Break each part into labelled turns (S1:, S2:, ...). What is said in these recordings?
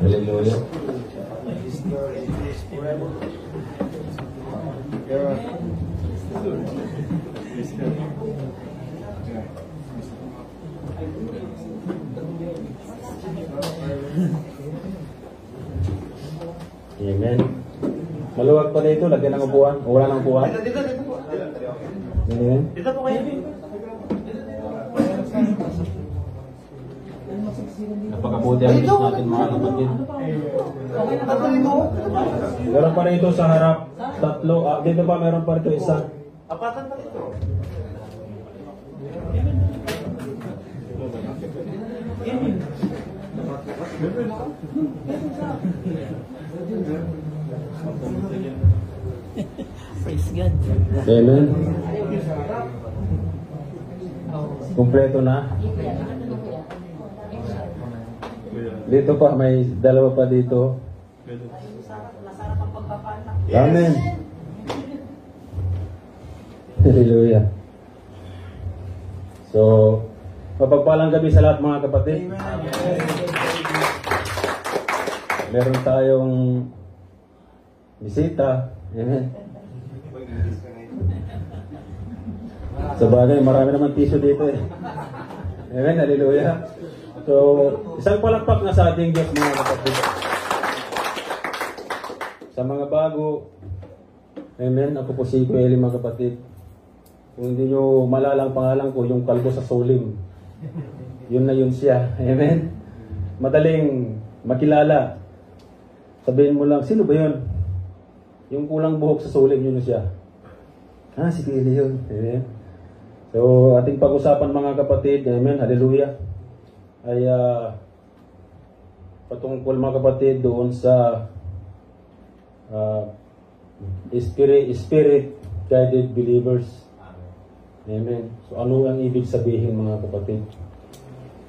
S1: Hallelujah. Amen. Maluwag pa dito, lagyan ng upuan. O wala ng upuan?
S2: Dito po.
S1: Amen.
S2: Dito po kayo.
S1: Napakabuti ang Diyos natin, mga kapatid. Meron pa rito sa harap, tatlo. Dito pa meron pa rito isa.
S2: Apatan pa dito.
S3: Praise God.
S1: Amen. Kompleto na. Dito pa, may dalawa pa dito. Amen. Hallelujah. So, mapagpalang gabi sa lahat, mga kapatid. Meron tayong bisita. Amen. Sa bagay, marami naman tissue dito eh. Amen. Hallelujah. So, isang palakpak na sa ating Diyos, mga kapatid. Sa mga bago, amen, ako po si Kuya Eli, mga kapatid. Kung hindi nyo malalang pangalan ko, yung kalbo sa solim. Yun na yun siya. Amen. Madaling makilala. Sabihin mo lang, sino ba yun? Yung kulang buhok sa solim, yun na siya. Si Kuya Eli yun. Amen. So, ating pag-usapan, mga kapatid. Amen. Hallelujah. Ay patungkol, mga kapatid, doon sa spirit guided believers. Amen. So ano ang ibig sabihin, mga kapatid?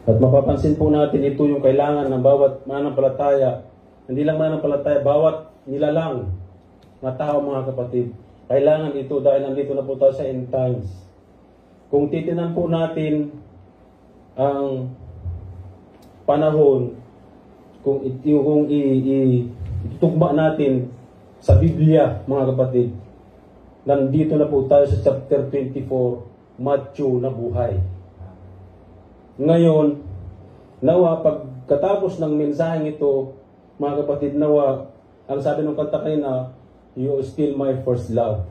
S1: At mapapansin po natin, ito yung kailangan ng bawat mananampalataya. Hindi lang mananampalataya, bawat nilalang na tao, mga kapatid. Kailangan ito dahil nandito na po tayo sa end times. Kung titinan po natin ang panahon, kung itugma natin sa Biblia, mga kapatid, nandito na po tayo sa chapter 24, Matthew na buhay. Ngayon, nawa pagkatapos ng mensaheng ito, mga kapatid, nawa, ang sabi ng kanta kanina, you are still my first love.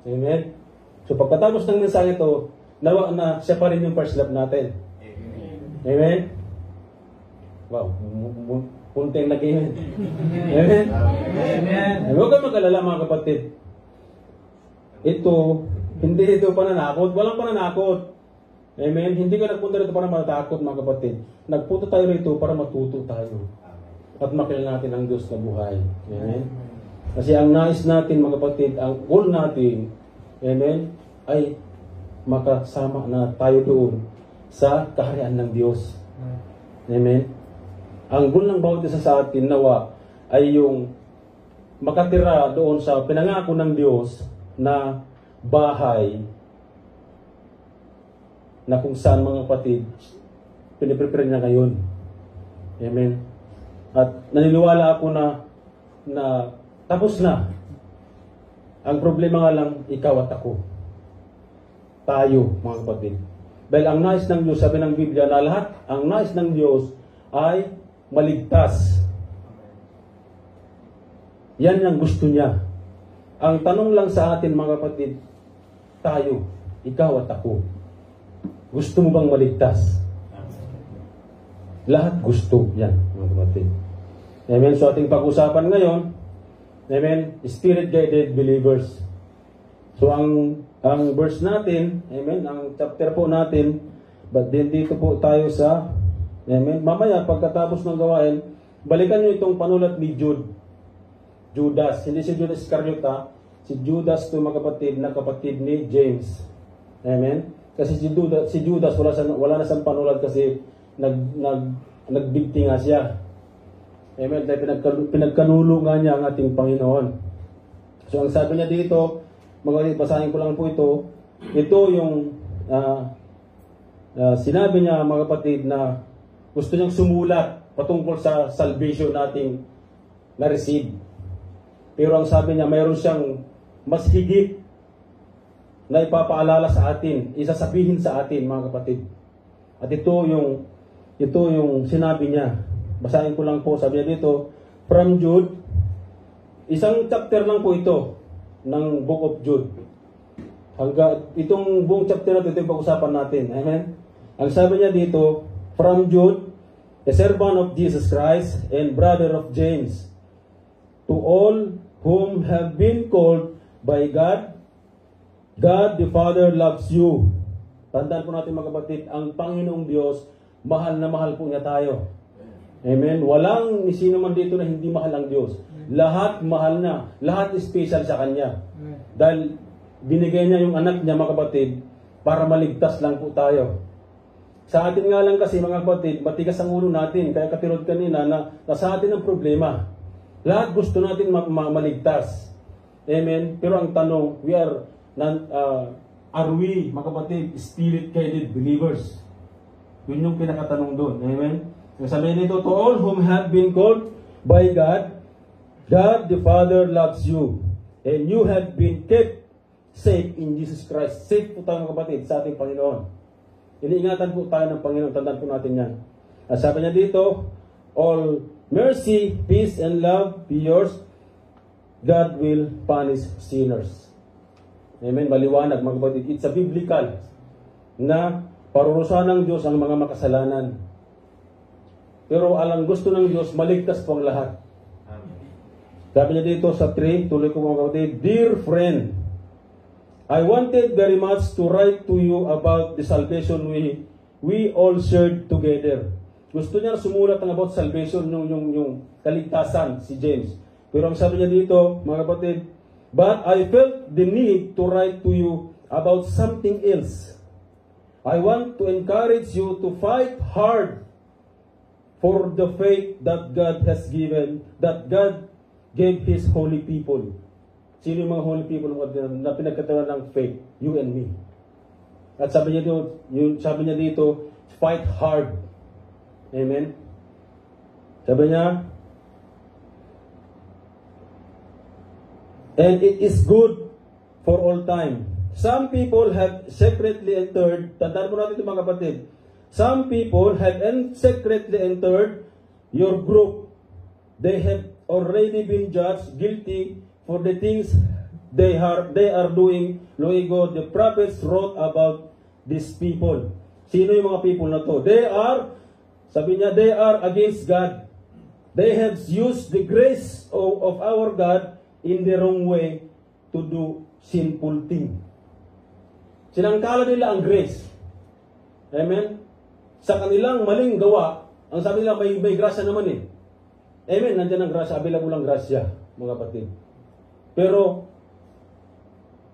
S1: Amen? So pagkatapos ng mensaheng ito, nawa na siya pa rin yung first love natin. Amen? Wow, punting nag-amen. Amen? Amen. Huwag kang mag-alala, mga kapatid. Ito, hindi ito pananakot. Walang pananakot. Amen? Hindi ka nagpunta rito para matakot, mga kapatid. Nagpunta tayo rito para matuto tayo. At makilala natin ang Diyos na buhay. Amen? Kasi ang nais natin, mga kapatid, ang goal natin, amen, ay makasama na tayo doon sa kaharian ng Diyos. Amen? Ang goal ng bawat isa sa atin, nawa, ay yung makatira doon sa pinangako ng Diyos na bahay na kung saan, mga kapatid, piniprepare niya ngayon. Amen? At naniniwala ako na tapos na. Ang problema nga lang, ikaw at ako. Tayo, mga kapatid. Dahil ang nais ng Diyos, sabi ng Biblia, na lahat, ang nais ng Diyos ay maligtas. Yan ang gusto niya. Ang tanong lang sa atin, mga kapatid, tayo, ikaw at ako, gusto mo bang maligtas? Lahat gusto yan, mga kapatid. Amen. So ating pag-usapan ngayon, amen, spirit-guided believers. So ang verse natin, amen, ang chapter po natin, but then dito po tayo sa, amen, mamaya pagkatapos ng gawain, balikan nyo itong panulat ni Judas. Hindi si Judas Iscariot, si Judas to, mga kapatid, na kapatid ni James. Amen. Kasi si Judas wala na siyang panulat kasi nagbigti nga siya. Amen. Dahil pinagkanulo nga niya ang ating Panginoon. So ang sabi niya dito, basahin ko lang po ito. Ito yung sinabi niya, mga kapatid, na Gusto niyang sumulat patungkol sa salvation nating na-receive. Pero ang sabi niya, mayroon siyang mas higit na ipapaalala sa atin, isasabihin sa atin, mga kapatid. At ito yung sinabi niya. Basahin ko lang po, sabi niya dito, from Jude, isang chapter lang po ito ng Book of Jude. Itong buong chapter na ito yung pag-usapan natin. Amen? Ang sabi niya dito, from Jude, a servant of Jesus Christ and brother of James, to all whom have been called by God, God the Father loves you. Tandaan po natin mga kapatid, ang Panginoong Diyos, mahal na mahal po niya tayo. Amen? Walang sino man dito na hindi mahal ang Diyos. Lahat mahal na. Lahat special sa Kanya. Dahil binigay niya yung anak niya mga kapatid para maligtas lang po tayo. Sa atin nga lang kasi mga kapatid, matigas ang ulo natin. Kaya katirod kanina na sa atin ang problema. Lahat gusto natin maligtas. Amen? Pero ang tanong, are we, mga kapatid, spirit-guided believers? Yun yung pinakatanong doon. Amen? Sabihin nito, to all whom have been called by God, God the Father loves you. And you have been kept safe in Jesus Christ. Safe po tayo mga kapatid sa ating Panginoon. Iniingatan po tayo ng Panginoon. Tandaan po natin yan. At sabi niya dito, all mercy, peace, and love be yours. God will punish sinners. Amen. Maliwanag mga kapatid. It's a biblical na parurusahan ng Diyos ang mga makasalanan. Pero alang gusto ng Diyos, maligtas po ang lahat. Sabi niya dito sa 3, tuloy ko mga kapatid, dear friend, I wanted very much to write to you about the salvation we all shared together. Gusto niya sumulat ng about salvation, yung kaligtasan, si James. Pero ang sabi niya dito, mga kapatid, but I felt the need to write to you about something else. I want to encourage you to fight hard for the faith that God has given, that God gave His holy people. Sino yung mga holy people na pinagkatawan ng faith? You and me. At sabi niya dito, fight hard. Amen? Sabi niya, and it is good for all time. Some people have secretly entered, tandaan mo natin ito mga kapatid, some people have secretly entered your group. They have already been judged guilty for the things they are doing. Luego, the prophets wrote about these people. Sino yung mga people na to? Sabi niya, they are against God. They have used the grace of our God in the wrong way to do sinful thing. Sinangkala nila ang grace. Amen? Sa kanilang maling gawa, ang sabi nila may grasya naman eh. Amen? Nandiyan ang grasya, available ang grasya, mga kapatid. Pero,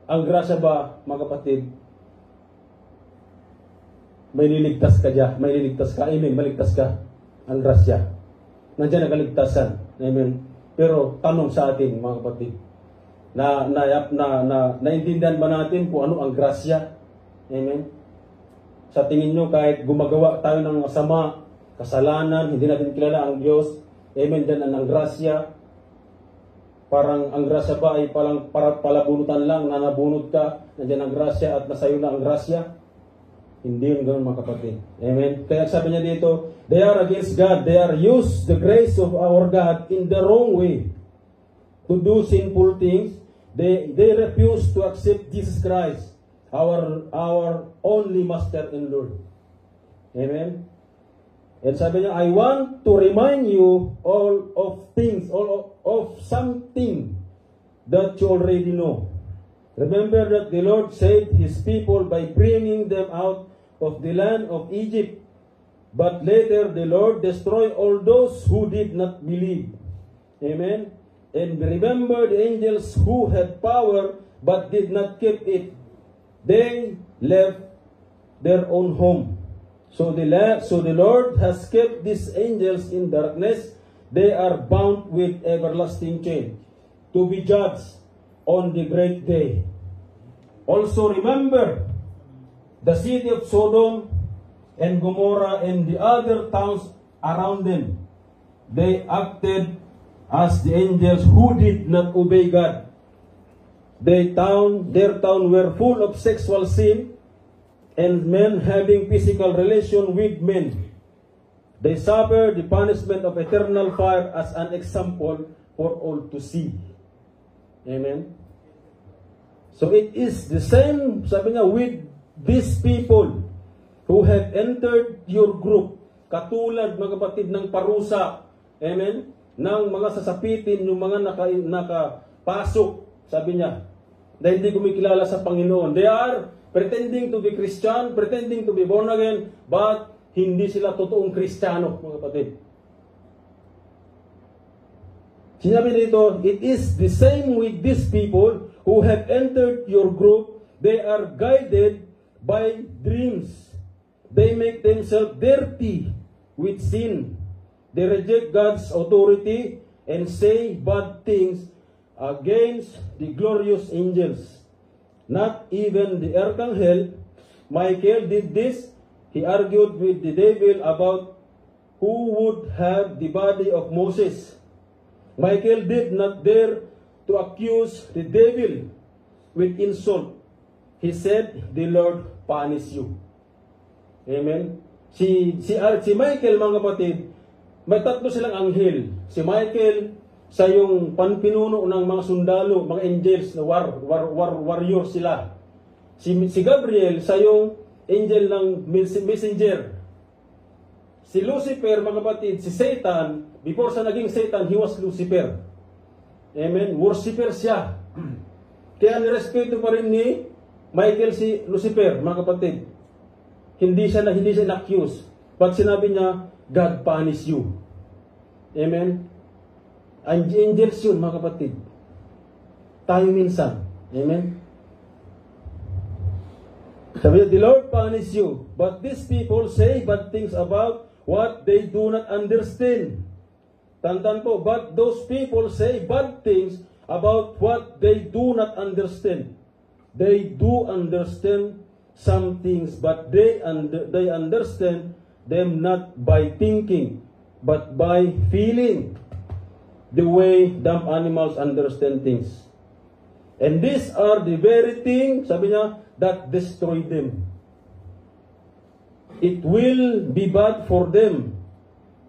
S1: ang grasya ba, mga kapatid, may liligtas ka dyan, may liligtas ka, amen, maligtas ka, ang grasya. Nandiyan ang kaligtasan, amen. Pero, tanong sa atin, mga kapatid, naintindihan ba natin kung ano ang grasya? Amen. Sa tingin nyo, kahit gumagawa tayo ng masama, kasalanan, hindi natin kilala ang Diyos, amen, dyan ang grasya. Parang ang grasya ba ay palabunutan lang, na nabunod ka, nandiyan ang grasya at nasayo na ang grasya? Hindi yun ganoon mga kapatid. Amen? Kaya sabi niya dito, they are against God. They are used the grace of our God in the wrong way to do sinful things. They refuse to accept Jesus Christ, our only Master and Lord. Amen? And sabi niya, I want to remind you all of something that you already know. Remember that the Lord saved His people by bringing them out of the land of Egypt. But later the Lord destroyed all those who did not believe. Amen? And remember the angels who had power but did not keep it. They left their own home. So the Lord has kept these angels in darkness. They are bound with everlasting chain to be judged on the great day. Also remember the city of Sodom and Gomorrah and the other towns around them. They acted as the angels who did not obey God. Their town were full of sexual sin and men having physical relation with men. They suffered the punishment of eternal fire as an example for all to see. Amen. So it is the same, sabi niya, with these people who have entered your group, katulad mga kapatid ng parusa, amen, ng mga sasapitin, yung mga nakapasok, sabi niya, na hindi kumikilala sa Panginoon. They are pretending to be Christian, pretending to be born again, but hindi sila totoong Kristiyano, mga kapatid. Sinabi dito, it is the same with these people who have entered your group. They are guided by dreams. They make themselves dirty with sin. They reject God's authority and say bad things against the glorious angels. Not even the archangel Michael did this. He argued with the devil about who would have the body of Moses. Michael did not dare to accuse the devil with insult. He said, "The Lord punish you." Amen. Si Michael, mga kapatid, may tatlo silang anghel. Si Michael, sa yung panpinuno ng mga sundalo, mga angels, na warrior sila. Si Gabriel, sa yung angel ng messenger. Si Lucifer, mga kapatid, si Satan, before sa naging Satan, he was Lucifer. Amen. Worshipper siya. Kaya nirespeto pa rin ni Michael si Lucifer, mga kapatid. Hindi siya na-accuse. Pag sinabi niya, God punish you. Amen. Angels yun, mga kapatid. Tayo minsan. Amen. Sabi niya, the Lord punish you. But these people say bad things about what they do not understand. Tandaan po, but those people say bad things about what they do not understand. They do understand some things, but they understand them not by thinking, but by feeling, the way dumb animals understand things. And these are the very things, sabi niya, that destroy them. It will be bad for them.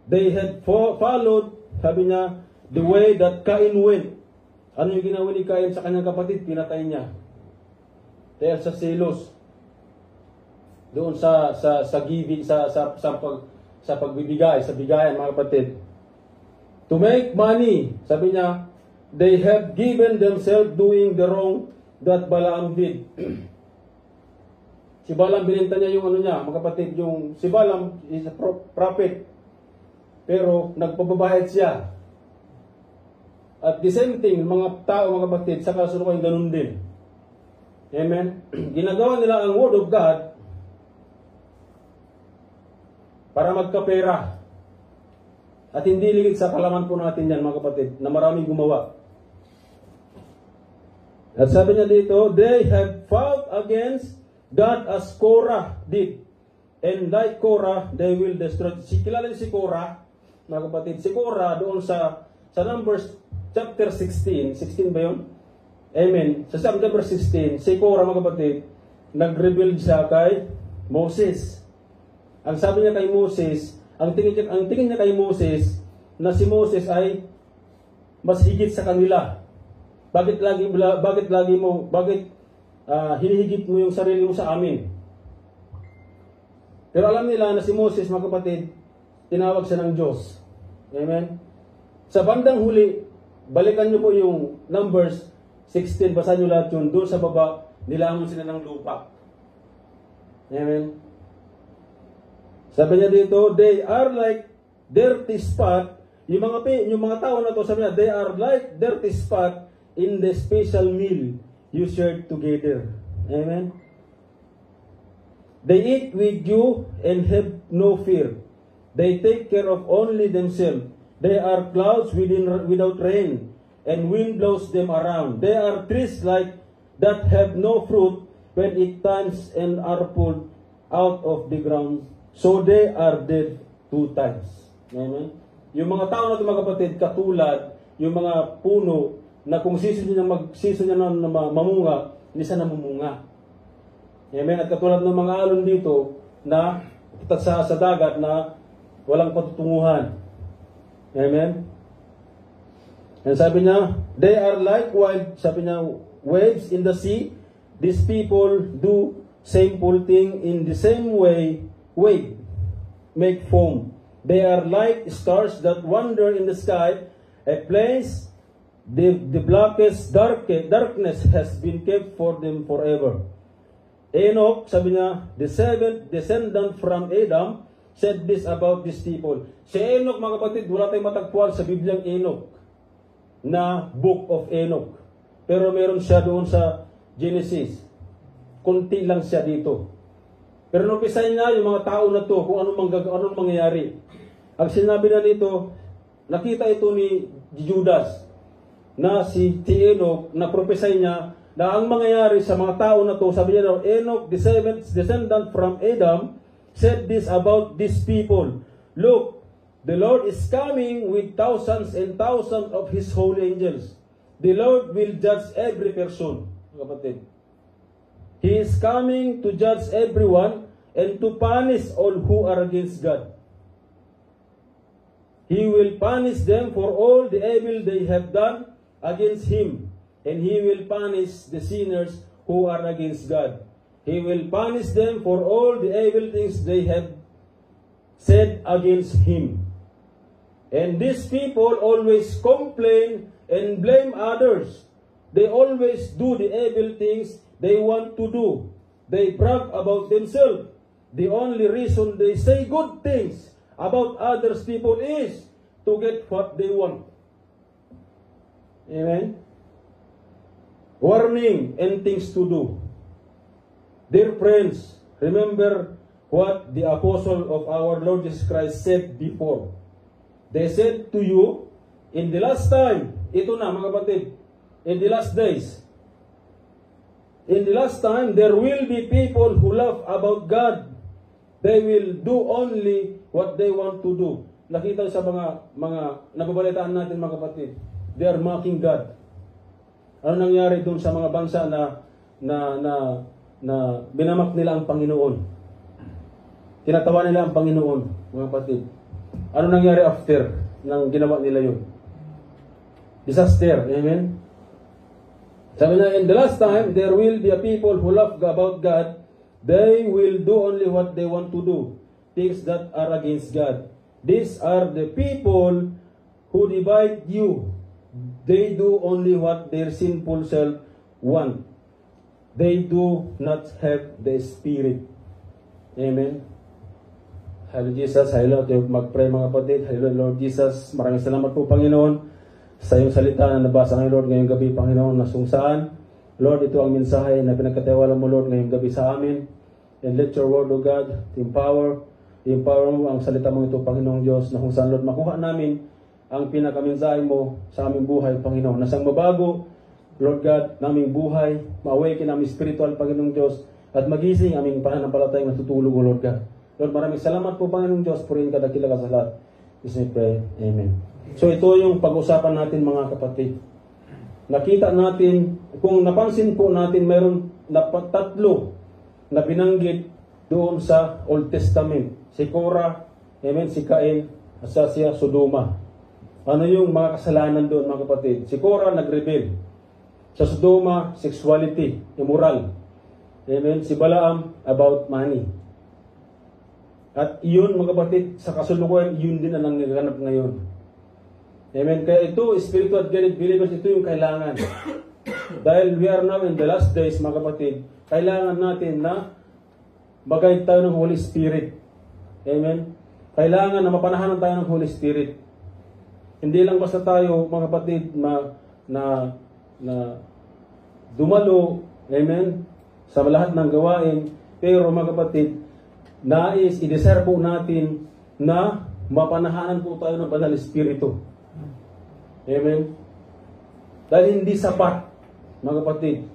S1: They had followed, sabi niya, the way that Cain went. Ano yung ginawa ni Cain sa kanyang kapatid? Pinatay niya. Dahil sa selos. Doon sa giving, sa pagbibigay, sa bigayan, mga kapatid. To make money, sabi niya, they have given themselves doing the wrong that Balaam did. Si Balaam, binenta niya yung ano niya, mga kapatid, yung si Balaam is a prophet. Pero nagpababayad siya. At the same thing, mga tao, mga kapatid, sa kasalukuyan ganun din. Amen? Ginagawa nila ang Word of God para magkapera. At hindi ligid sa kalaman po natin yan, mga kapatid, na maraming gumawa. At sabi niya dito, they have fought against God as Korah did. And like Korah, they will destroy. Kilala niyo si Korah, mga kapatid. Si Korah doon sa Numbers chapter 16. 16 ba yun? Amen. Sa chapter 16, si Korah, mga kapatid, nag-rebuild siya kay Moses. Ang sabi niya kay Moses, ang tingin niya kay Moses, na si Moses ay mas higit sa kanila. Bakit hinihigit mo yung sarili mo sa amin? Pero alam nila na si Moses, mga kapatid, tinawag siya ng Diyos. Amen? Sa bandang huli, balikan niyo po yung Numbers 16, basahin niyo lahat yun. Doon sa baba, nilamon sila ng lupa. Amen? Sabi niya dito, they are like dirty spot. Yung mga tao na to, sabi niya, they are like dirty spot in the special meal you shared together. Amen? They eat with you and have no fear. They take care of only themselves. They are clouds without rain, and wind blows them around. They are trees like that have no fruit when it times and are pulled out of the ground. So they are dead 2 times. Amen? Yung mga tao natin mga kapatid, katulad, yung mga puno, na kung season niya na mamunga, hindi siya namumunga. Amen? At katulad ng mga alon dito, na sa dagat na walang patutunguhan. Amen? And sabi niya, they are like wild, sabi niya, waves in the sea. These people do shameful thing in the same way, wave, make foam. They are like stars that wander in the sky, a place the blackest darkness has been kept for them forever. Enoch, sabi niya, the seventh descendant from Adam, said this about these people. Si Enoch, mga kapatid, wala tayong matagpuan sa Bibliang Enoch na Book of Enoch. Pero meron siya doon sa Genesis. Kunti lang siya dito. Pero nung pisahin nga yung mga tao na to, kung anong mangyayari. Ang sinabi na dito, nakita ito ni Judas na si Enoch, na propesay niya na ang mangyayari sa mga tao na to, sabi niya, Enoch, the seventh descendant from Adam, said this about these people. Look, the Lord is coming with thousands and thousands of His holy angels. The Lord will judge every person. Kapatid. He is coming to judge everyone and to punish all who are against God. He will punish them for all the evil they have done against Him, and He will punish the sinners who are against God. He will punish them for all the evil things they have said against Him. And these people always complain and blame others. They always do the evil things they want to do. They brag about themselves. The only reason they say good things about others people is to get what they want. Amen? Warning and things to do. Dear friends, remember what the apostle of our Lord Jesus Christ said before. They said to you, in the last time, ito na mga kapatid, in the last days, in the last time, there will be people who laugh about God. They will do only what they want to do. Nakita sa mga nababalitaan natin mga kapatid, they are mocking God. Ano nangyari doon sa mga bansa na binamak nila ang Panginoon? Tinatawa nila ang Panginoon, mga kapatid. Ano nangyari after nang ginawa nila yun? Disaster. Amen? Sabi na, in the last time, there will be a people who laugh about God. They will do only what they want to do. Things that are against God. These are the people who divide you. They do only what their sinful self want. They do not have the Spirit. Amen. Hallelujah Jesus. Hallelujah. Mag-pray mga kapatid. Hallelujah Lord Jesus. Maraming salamat po Panginoon sa iyong salita na nabasa ngayon Lord ngayong gabi Panginoon na kung saan Lord ito ang mensahe na pinagkatiwala mo Lord ngayong gabi sa amin. And let your word of God empower mo ang salita mo ito Panginoong Diyos na kung saan Lord makuha namin ang pinakamensahe mo sa aming buhay Panginoon. Nasang mabago Lord God naming buhay, ma-awaken aming spiritual Panginoong Diyos at magising aming pananampalatayang natutulog o Lord God. Lord, maraming salamat po Panginoong Diyos, purihin ka dakila ka sa lahat. Please pray. Amen. So ito yung pag-usapan natin mga kapatid. Nakita natin, kung napansin po natin, mayroon na tatlo na binanggit doon sa Old Testament. Si Korah, amen, si Cain, at si Sodoma. Ano yung mga kasalanan doon mga kapatid? Si Korah nag-rebel. Sa Sodoma, sexuality, immoral. Amen. Si Balaam, about money. At yun mga kapatid, sa kasulukuyan, yun din ang nagaganap ngayon. Amen. Kaya ito, spiritual guided believers, ito yung kailangan. Dahil we are now in the last days, mga kapatid, kailangan natin na mag-guide tayo ng Holy Spirit. Amen. Kailangan na mapanahanan tayo ng Holy Spirit. Hindi lang basta tayo, mga kapatid, na dumalo, amen, sa lahat ng gawain, pero mga kapatid, i-desire po natin na mapanahanan po tayo ng Banal Espiritu. Amen? Dahil hindi sapat, mga kapatid,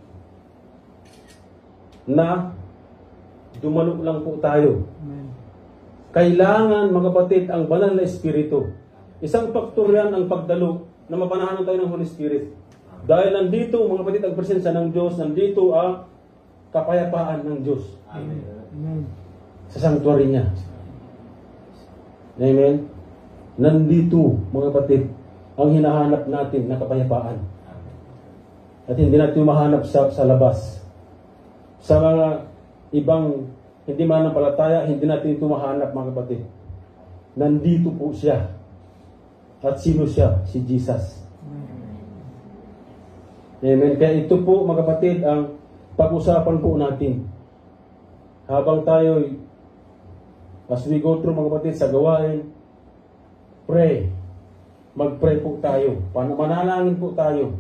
S1: na dumalo lang po tayo.
S2: Amen.
S1: Kailangan, mga kapatid, ang banal na Espiritu. Isang faktor yan ang pagdalo na mapanahanan tayo ng Holy Spirit. Dahil nandito, mga kapatid, ang presensya ng Diyos, nandito ang kapayapaan ng Diyos.
S2: Amen.
S1: Sa sanctuary niya. Amen? Nandito, mga kapatid, ang hinahanap natin na kapayapaan. At hindi natin mahanap sa labas. Sa mga ibang hindi mananampalataya, hindi natin ito mahanap, mga kapatid. Nandito po siya. At sino siya? Si Jesus. Amen. Kaya ito po, mga kapatid, ang pag-usapan po natin. Habang tayo, as we go through, mga kapatid, sa gawain, pray. Mag-pray po tayo. Manalangin po tayo.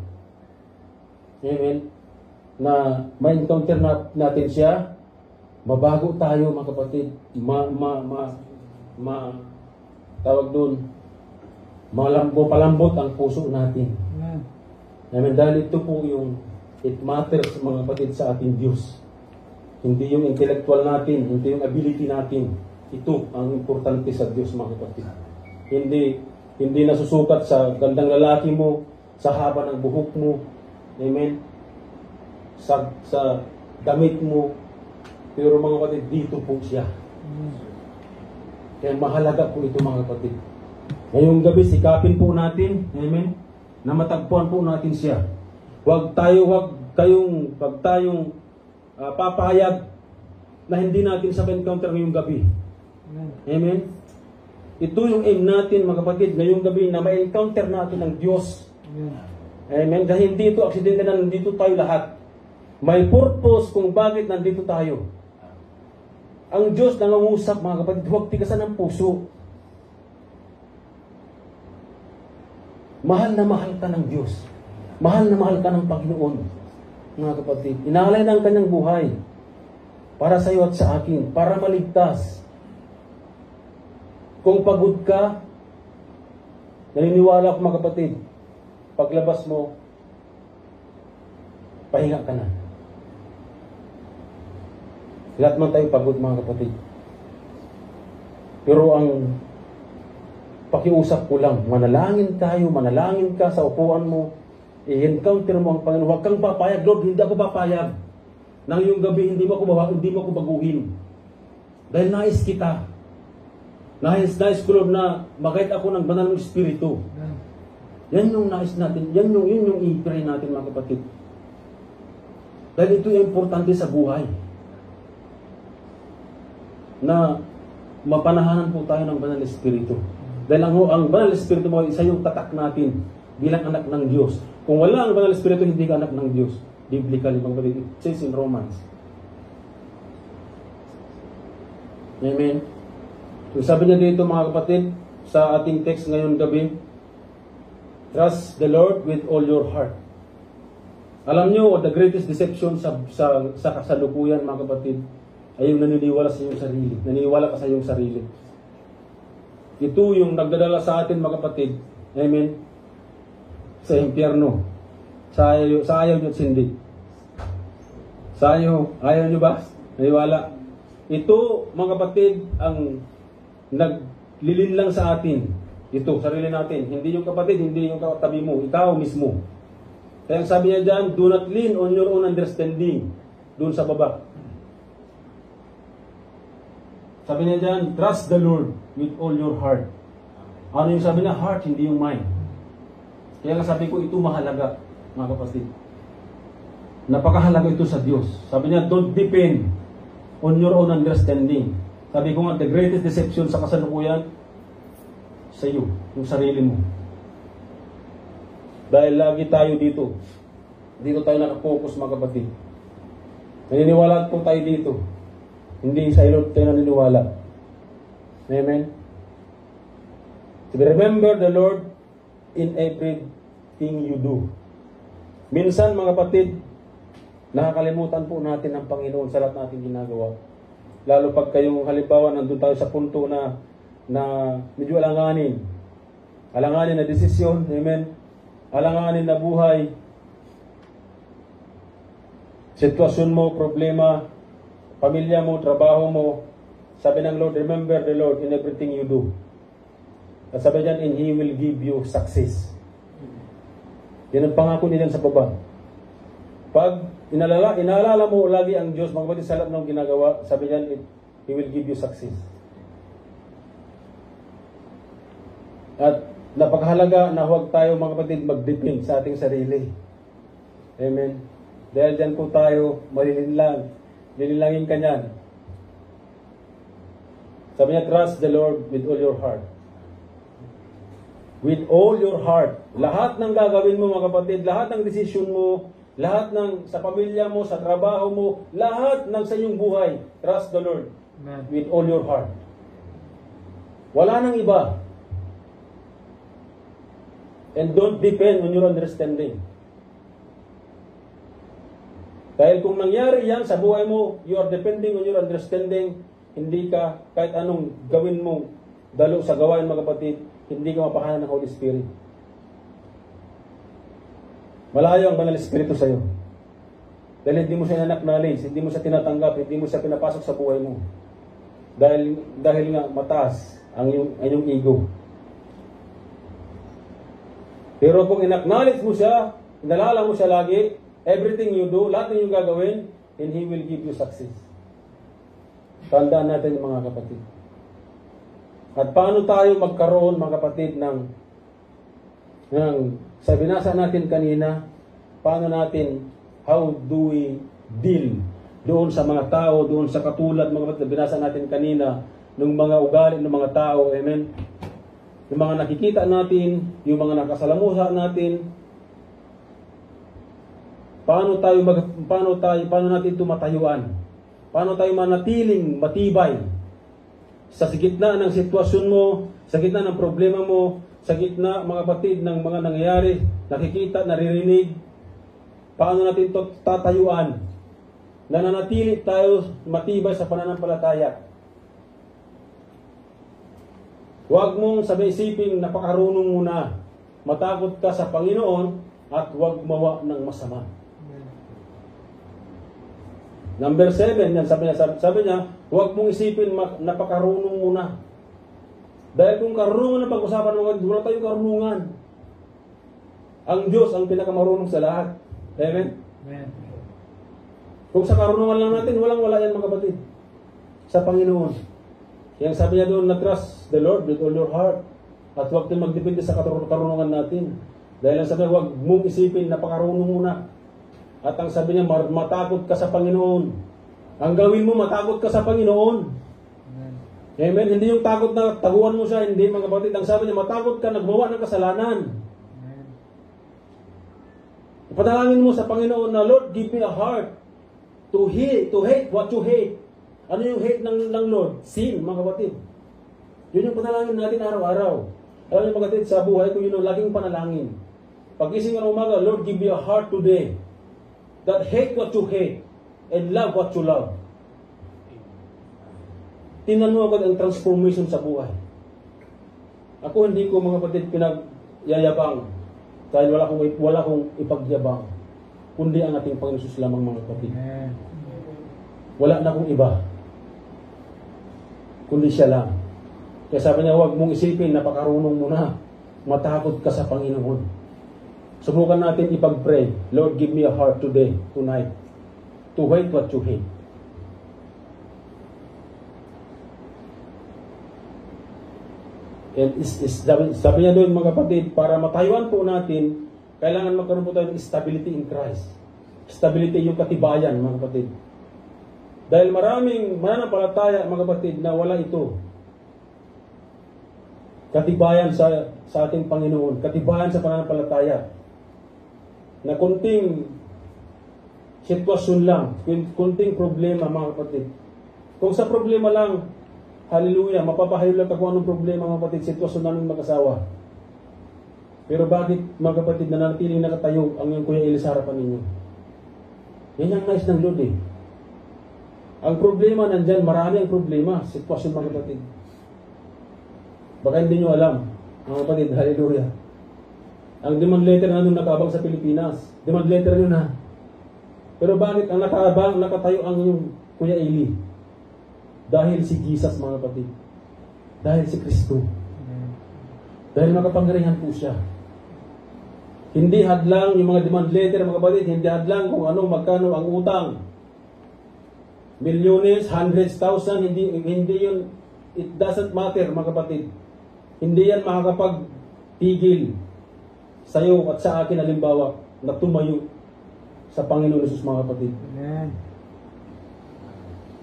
S1: Amen. Na ma-encounter natin siya. Mabago tayo, mga kapatid. Tawag doon, palambot ang puso natin. Amen. Dahil ito po yung it matters, mga kapatid, sa ating Diyos. Hindi yung intellectual natin, hindi yung ability natin. Ito ang importante sa Diyos, mga kapatid. Hindi nasusukat sa gandang lalaki mo, sa haba ng buhok mo. Amen. Sa damit mo. Pero mga kapatid, dito po siya. Kaya mahalaga po ito, mga kapatid. Ngayong gabi, sikapin po natin, amen, na matagpuan po natin siya. Huwag tayong papayag na hindi natin sa encounter ngayong gabi. Amen. Ito yung aim natin, mga kapatid, ngayong gabi na ma-encounter natin ang Diyos. Amen. Dahil hindi ito aksidente na nandito tayo lahat. May purpose kung bakit nandito tayo. Ang Diyos nangungusap, mga kapatid, huwag tigasan ng puso. Mahal na mahal ka ng Diyos. Mahal na mahal ka ng Panginoon. Mga kapatid, inaalay na ang kanyang buhay para sa iyo at sa akin, para maligtas. Kung pagod ka, naniniwala ko, mga kapatid, paglabas mo, pahinga ka na. Lahat man tayo pagod, mga kapatid. Pero ang pakiusap ko lang, manalangin ka sa upuan mo, i-encounter mo ang Panginoon. Huwag kang papayag, Lord, hindi ako papayag. Nang yung gabi, hindi mo ako baguhin. Dahil nais kita. Nais ko, Lord, na magait ako ng banal ng Espiritu. Yan yung nais natin. Yun yung i-pray natin, mga kapatid. Dahil ito yung importante sa buhay. Na mapanahanan po tayo ng banal na Espiritu. Dahil ang banal na Espiritu mo, isa yung tatak natin bilang anak ng Diyos. Kung wala ang banal na Espiritu, hindi ka anak ng Diyos. Biblically, mga kapatid, it says in Romans. Amen. So sabi niya dito, mga kapatid, sa ating text ngayon gabi, trust the Lord with all your heart. Alam niyo, the greatest deception sa kasalukuyan, mga kapatid, ay yung naniniwala sa iyong sarili. Naniniwala ka sa iyong sarili. Ito yung nagdadala sa atin, mga kapatid, amen, sa impyerno. Sa ayaw nyo at hindi. Ayaw nyo ba? Naniniwala. Ito, mga kapatid, ang naglilin lang sa atin. Ito, sarili natin. Hindi yung kapatid, hindi yung katabi mo. Ikaw mismo. Kaya ang sabi niya dyan, do not lean on your own understanding. Doon sa baba. Sabi niya dyan, trust the Lord with all your heart. Ano yung sabi niya? Heart, hindi yung mind. Kaya nga sabi ko, ito mahalaga, mga kapatid. Napakahalaga ito sa Diyos. Sabi niya, don't depend on your own understanding. Sabi ko nga, the greatest deception sa kasalukuyan, sa iyo, yung sarili mo. Dahil lagi tayo dito. Dito tayo nakapokus, mga kapatid. Naniniwala po tayo dito. Hindi sa Lord tayo naniniwala. Amen? So remember the Lord in everything you do. Minsan, mga kapatid, nakakalimutan po natin ang Panginoon sa lahat natin ginagawa. Lalo pag kayong halimbawa, nandun tayo sa punto na medyo alanganin. Alanganin na desisyon. Amen? Alanganin na buhay. Sitwasyon mo, problema, pamilya mo, trabaho mo, Sabi ng Lord, remember the Lord in everything you do. At sabi dyan, and He will give you success. Yan ang pangako niya sa baba. Pag inaalala mo lagi ang Diyos, mga kapatid, sa lahat ng ginagawa, sabi niyan, He will give you success. At napakahalaga na huwag tayo, mga kapatid, mag-depend sa ating sarili. Amen. Dahil dyan po tayo, malilinlang. Lilinlangin ka niyan. Sabi niya, trust the Lord with all your heart. With all your heart. Lahat ng gagawin mo, mga kapatid, lahat ng desisyon mo, lahat ng sa pamilya mo, sa trabaho mo, lahat ng sa iyong buhay, trust the Lord. Amen. With all your heart. Wala nang iba. And don't depend on your understanding. Dahil kung nangyari yan sa buhay mo, you are depending on your understanding, hindi ka, kahit anong gawin mo, dalo sa gawain, mga kapatid, hindi ka mapahanan ng Holy Spirit. Malayo ang Banal Espiritu sa iyo. Dahil hindi mo siya na-acknowledge, hindi mo siya tinatanggap, hindi mo siya pinapasok sa buhay mo. Dahil nga mataas ang iyong ego. Pero kung in-acknowledge mo siya, inalala mo siya lagi, everything you do, lahat ng iyong gagawin, and He will give you success. Tandaan natin mga kapatid. At paano tayo magkaroon, mga kapatid, ng sa binasa natin kanina, paano natin, how do we deal doon sa mga tao, doon sa katulad, mga kapatid, binasa natin kanina, ng mga ugali ng mga tao, amen? Yung mga nakikita natin, yung mga nakasalamuha natin, paano natin tumatayuan? Paano tayo manatiling matibay sa gitna ng sitwasyon mo, sa gitna ng problema mo, sa gitna, mga kapatid, ng mga nangyayari, nakikita, naririnig, paano natin ito tatayuan? Nananatili tayo matibay sa pananampalataya. Huwag mong sabi-isipin napakarunong mo na. Matakot ka sa Panginoon at huwag mawa ng masama. Number 7, yan, sabi niya, huwag mong isipin napakarunong mo na. Dahil kung karunungan ang pag-usapan mo, wala tayong karunungan. Ang Diyos ang pinakamarunong sa lahat. Amen? Amen. Kung sa karunungan lang natin, walang-wala yan, mga kapatid. Sa Panginoon. Yang sabi niya doon, na trust the Lord with all your heart. At huwag tayong magdepende sa karunungan natin. Dahil ang sabi niya, huwag mong isipin napakarunong mo na. At ang sabi niya, matakot ka sa Panginoon. Ang gawin mo, matakot ka sa Panginoon. Amen. Hindi yung takot na taguan mo siya. Hindi, mga kapatid. Ang sabi niya, matakot ka, nagmawa ng kasalanan. Ipanalangin mo sa Panginoon na, Lord, give me a heart to hate what you hate. Ano yung hate ng Lord? Sin, mga kapatid. Yun yung panalangin natin araw-araw. Alam niyo, mga kapatid, sa buhay ko, yun yung laging panalangin. Pag-ising ng umaga, Lord, give me a heart today that hate what you hate and love what you love. Tingnan mo agad ang transformation sa buhay. Ako hindi ko, mga kapatid, pinagyayabang dahil wala kong ipagyabang kundi ang ating Panginoon Jesus lamang, mga kapatid. Wala na akong iba kundi siya lang. Kaya sabi niya, huwag mong isipin napakarunong mo na. Matakot ka sa Panginoon. Subukan natin ipag-pray, Lord, give me a heart today, tonight, to hate what you hate. And sabi niya doon, mga kapatid, para matayuan po natin, kailangan magkaroon po tayo ng stability in Christ. Stability yung katibayan, mga kapatid. Dahil maraming mananampalataya, mga kapatid, na wala ito. Katibayan sa ating Panginoon. Katibayan sa pananampalataya. Na kunting sitwasyon lang, kunting problema, mga kapatid. Kung sa problema lang, hallelujah, mapapahayo lang ka kung anong problema, mga kapatid, sitwasyon namin mag-asawa. Pero bakit, mga kapatid, nanatiling nakatayo ang iyong Kuya Eli sa harapan ninyo? Yan ang nais ng Lord eh. Ang problema nandyan, marami ang problema, sitwasyon, mga kapatid. Baka hindi nyo alam, mga kapatid, hallelujah. Ang demand letter na nung nakaabang sa Pilipinas, demand letter nyo na. Pero bakit ang nakatayo ang yung Kuya Eli? Dahil si Jesus, mga kapatid. Dahil si Kristo. Dahil makapangyarihan po siya. Hindi hadlang yung mga demand letter, mga kapatid. Hindi hadlang kung ano, magkano ang utang. Milyones, hundreds, thousand, hindi yun. It doesn't matter, mga kapatid. Hindi yan makakapagpigil sa'yo at sa akin, halimbawa, na tumayo sa Panginoon Jesus, mga kapatid.
S2: Amen.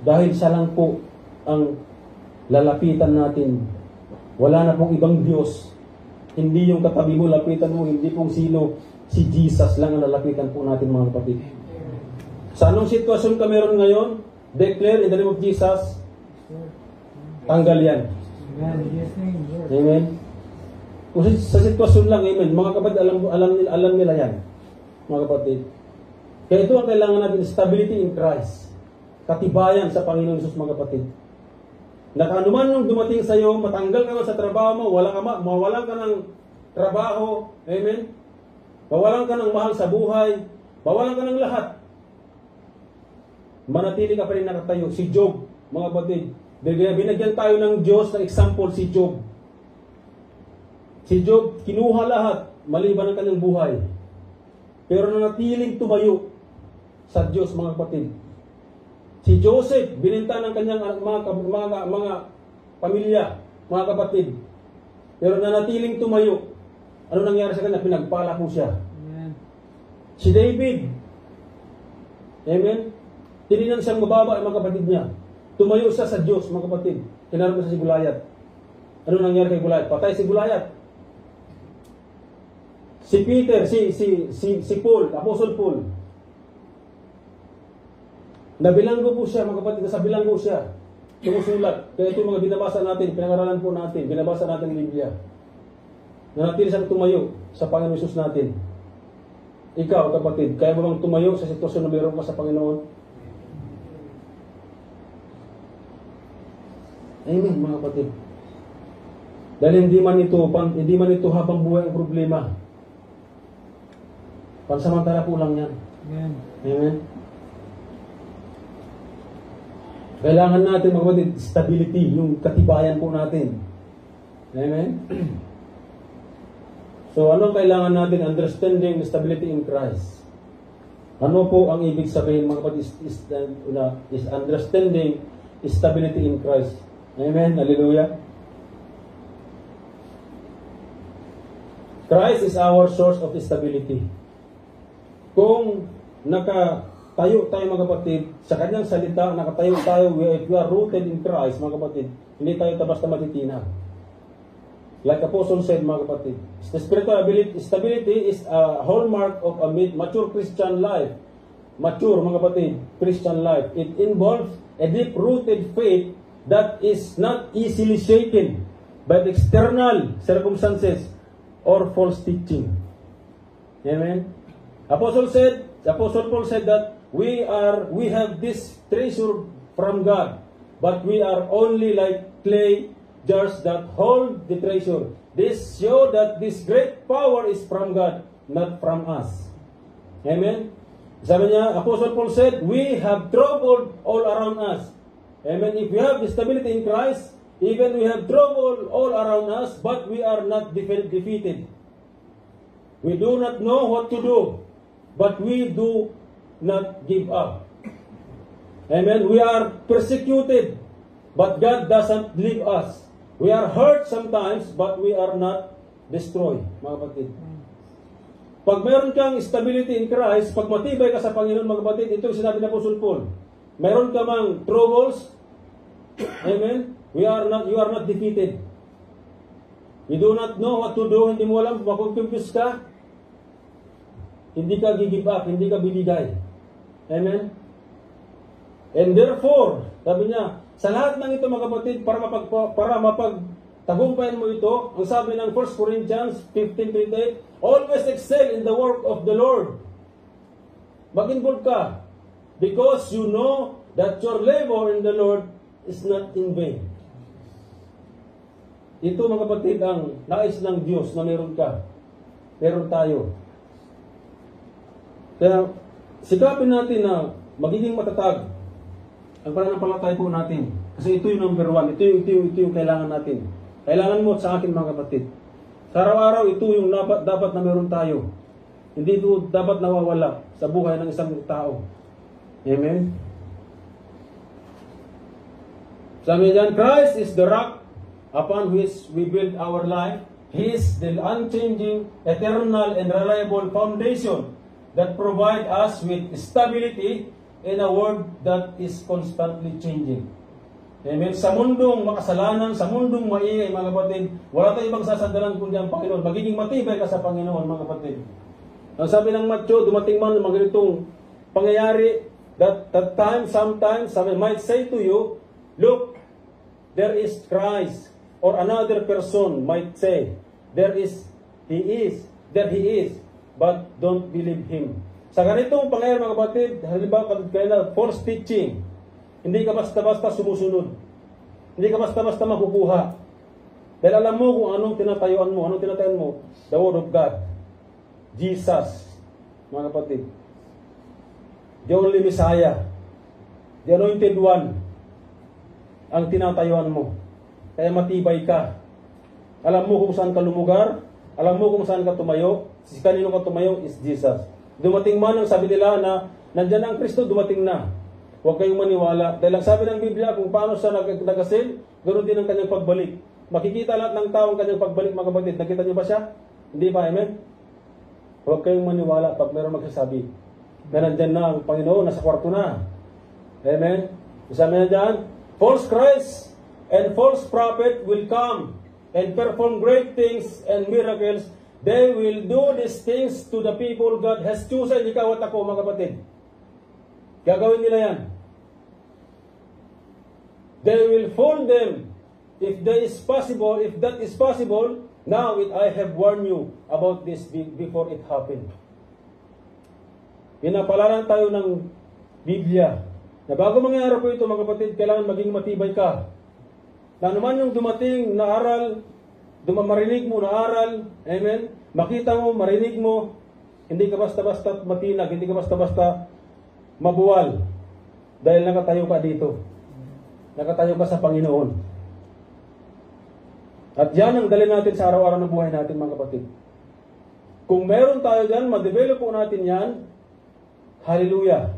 S1: Dahil siya lang po ang lalapitan natin. Wala na pong ibang Diyos. Hindi yung katabi mo, lapitan mo, hindi pong sino. Si Jesus lang ang lalapitan po natin, mga kapatid. Sa anong sitwasyon ka meron ngayon, declare in the name of Jesus, tanggal yan. Amen. Kung sa sitwasyon lang, amen. Mga kapatid, alam nila yan. Mga kapatid. Kaya ito ang kailangan natin, stability in Christ. Katibayan sa Panginoon Jesus, mga kapatid. Na anuman nung dumating sa iyo, matanggal ka man sa trabaho mo, mawalan ka ng trabaho, amen? Mawalan ka ng mahal sa buhay, mawalan ka ng lahat. Manatili ka pa rin nakatayo. Si Job, mga kapatid, binagyan tayo ng Diyos na example, si Job. Si Job, kinuha lahat, maliban ang kanyang buhay. Pero nanatiling tumayo sa Diyos, mga kapatid. Si Joseph, bininta ng kanyang mga pamilya, mga kapatid. Pero nanatiling tumayo. Ano nangyari sa kanya? Pinagpala po siya. Amen. Si David, amen, tininan siyang mababa ang mga kapatid niya. Tumayo siya sa Diyos, mga kapatid. Kinarap siya si Goliath. Ano nangyari kay Goliath? Patay si Goliath. Si Peter, si Paul, Apostle Paul. Nabilanggo po siya, mga kapatid, nasa bilanggo siya. Tumusulat. Kaya ito mga binabasa natin, pinangaralan po natin, binabasa natin ng Biblia. Nanatili siyang tumayo sa Panginoon Jesus natin. Ikaw, kapatid, kaya ba bang tumayo sa sitwasyon na meron ka sa Panginoon? Amen, mga kapatid. Dahil hindi man ito habang buhay ang problema. Pansamantala po lang yan.
S2: Amen.
S1: Amen. Kailangan natin, mga kapatid, stability, yung katibayan po natin. Amen? So, anong kailangan natin? Understanding stability in Christ. Ano po ang ibig sabihin, mga kapatid, is understanding stability in Christ. Amen? Hallelujah? Christ is our source of stability. Kung tayo tayo, mga kapatid, sa kanyang salita, nakatayo tayo, if we are rooted in Christ, mga kapatid, hindi tayo basta matitina. Like Apostle said, mga kapatid, the spiritual stability is a hallmark of a mature Christian life. Mature, mga kapatid, Christian life. It involves a deep-rooted faith that is not easily shaken by the external circumstances or false teaching. Amen? Apostle Paul said that we have this treasure from God, but we are only like clay jars that hold the treasure. This show that this great power is from God, not from us. Amen? Sabi niya, Apostle Paul said, we have trouble all around us. Amen? If we have stability in Christ, even we have trouble all around us, but we are not defeated. We do not know what to do, but we do not give up. Amen. We are persecuted, but God doesn't leave us. We are hurt sometimes, but we are not destroyed, mga kapatid. Pag meron kang stability in Christ, pag matibay ka sa Panginoon, mga kapatid, ito yung sinabi ng Apostle Paul. Meron ka mang troubles, amen, you are not defeated. You do not know what to do, hindi mo alam, makukumpus ka, hindi ka give up, hindi ka bibigay. Amen? And therefore, sabi niya, sa lahat ng ito, mga kapatid, para mapagtagumpayan mo ito, ang sabi ng 1 Corinthians 15:28, always excel in the work of the Lord. Mag-involve ka, because you know that your labor in the Lord is not in vain. Ito, mga kapatid, ang nais ng Diyos na meron ka. Meron tayo. Kaya, sikapin natin na magiging matatag ang pananampalataya po natin. Kasi ito yung number one. Ito yung kailangan natin. Kailangan mo sa akin mga kapatid. Sa araw-araw, ito yung dapat na meron tayo. Hindi ito dapat nawawala sa buhay ng isang tao. Amen? Sabi diyan, Christ is the rock upon which we build our life. He is the unchanging, eternal, and reliable foundation that provide us with stability in a world that is constantly changing. Amen. Sa mundong makasalanan, sa mundong maingay, mga kapatid, wala tayong ibang sasandalan kundi ang Panginoon. Magiging matibay ka sa Panginoon, mga kapatid. Ang sabi ng Matthew, dumating man ng mga ganitong pangyayari, that time, sometimes, sabi, might say to you, look, there is Christ. Or another person might say, there he is, but don't believe him. Sa ganitong pangyayari, mga kapatid, halimbawa, kaya false teaching, hindi ka basta-basta sumusunod. Hindi ka basta-basta makukuha. Dahil alam mo kung anong tinatayuan mo. Anong tinatayuan mo? The Word of God. Jesus. Mga kapatid. The only Messiah. The Anointed One. Ang tinatayuan mo. Kaya matibay ka. Alam mo kung saan ka lumugar. Alam mo kung saan ka tumayo. Si kanino ka tumayo is Jesus. Dumating man ang sabi nila na nandyan na ang Kristo, dumating na. Huwag kayong maniwala. Dahil ang sabi ng Biblia, kung paano siya nagasil, ganoon din ang kanyang pagbalik. Makikita lahat ng tao ang kanyang pagbalik, mga kapatid. Nakita niyo ba siya? Hindi ba? Amen? Huwag kayong maniwala pag mayroong magsasabi na nandyan na ang Panginoon, nasa kwarto na. Amen? Sabi na dyan, false Christ and false prophet will come and perform great things and miracles. They will do these things to the people God has chosen. Ikaw at ako, mga kapatid. Gagawin nila yan. They will fool them if that is possible. Now I have warned you about this before it happened. Pinapalaran tayo ng Biblia na bago mangyari po ito, mga kapatid, kailangan maging matibay ka. Na naman yung dumating na aral, marinig mo na aral, amen, makita mo, marinig mo, hindi ka basta-basta matinag, hindi ka basta-basta mabuwal. Dahil nakatayo ka dito. Nakatayo ka sa Panginoon. At yan ang dali natin sa araw-araw ng buhay natin, mga kapatid. Kung meron tayo dyan, ma-develop po natin yan, hallelujah.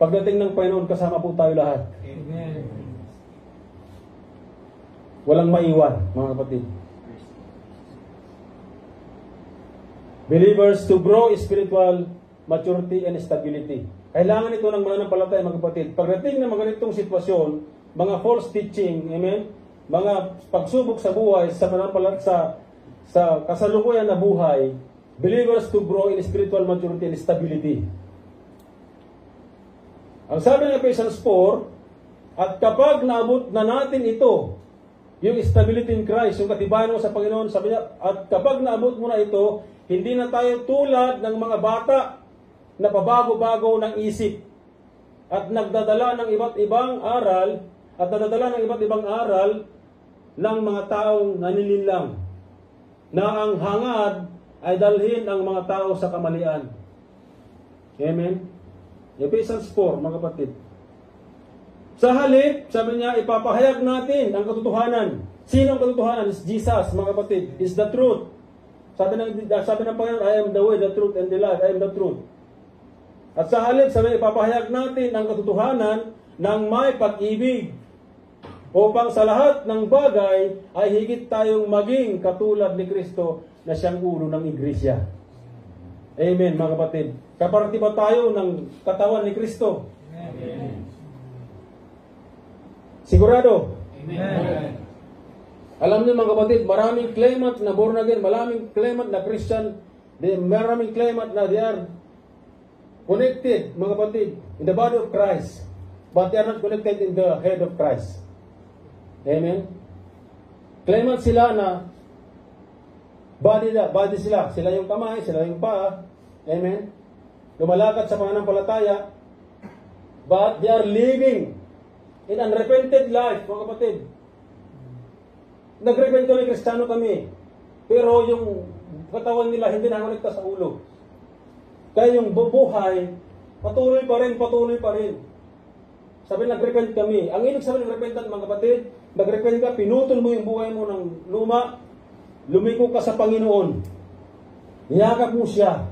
S1: Pagdating ng Panginoon, kasama po tayo lahat.
S2: Amen.
S1: Walang maiwan, mga kapatid. Believers to grow spiritual maturity and stability. Kailangan ito ng mananampalataya, mga kapatid. Pagdating ng mga ganitong sitwasyon, mga false teaching, amen, mga pagsubok sa buhay, sa kasalukuyan na buhay, believers to grow in spiritual maturity and stability. Ang sabi ng Ephesians 4, at kapag naabot na natin ito, yung stability in Christ, yung katibayan mo sa Panginoon, sabi niya, at kapag naabot mo na ito, hindi na tayo tulad ng mga bata na pabago-bago ng isip at nagdadala ng iba't ibang aral ng mga taong nanilinlang na ang hangad ay dalhin ang mga tao sa kamalian. Amen? Ephesians 4, mga kapatid. Sa halip, sabi niya, ipapahayag natin ang katotohanan. Sino ang katotohanan? Is Jesus, mga kapatid. Is the truth. Sabi ng Panginoon, I am the way, the truth, and the life. I am the truth. At sa halip, sabi, ipapahayag natin ang katotohanan ng may pag-ibig upang sa lahat ng bagay ay higit tayong maging katulad ni Kristo na siyang ulo ng iglesia. Amen, mga kapatid. Kaparati ba tayo ng katawan ni Kristo?
S2: Amen.
S1: Sigurado?
S2: Amen.
S1: Alam niyo, mga kapatid, maraming claimant na born again, maraming claimant na Christian, maraming claimant na they are connected, mga kapatid, in the body of Christ, but they are not connected in the head of Christ. Amen? Claimant sila na body sila. Sila yung kamay, sila yung paa. Amen? Lumalakad sa pananampalataya, but they are living in unrepented life, mga kapatid. Nag-repent kami, Kristiyano kami, pero yung katawan nila hindi nakonekta sa ulo. Kaya yung bubuhay, patuloy pa rin. Sabi nag-repent kami. Ang ibig sabihin ng repentant, mga kapatid, nag-repent ka, pinutol mo yung buhay mo ng luma, lumiko ka sa Panginoon. Niyakap mo siya.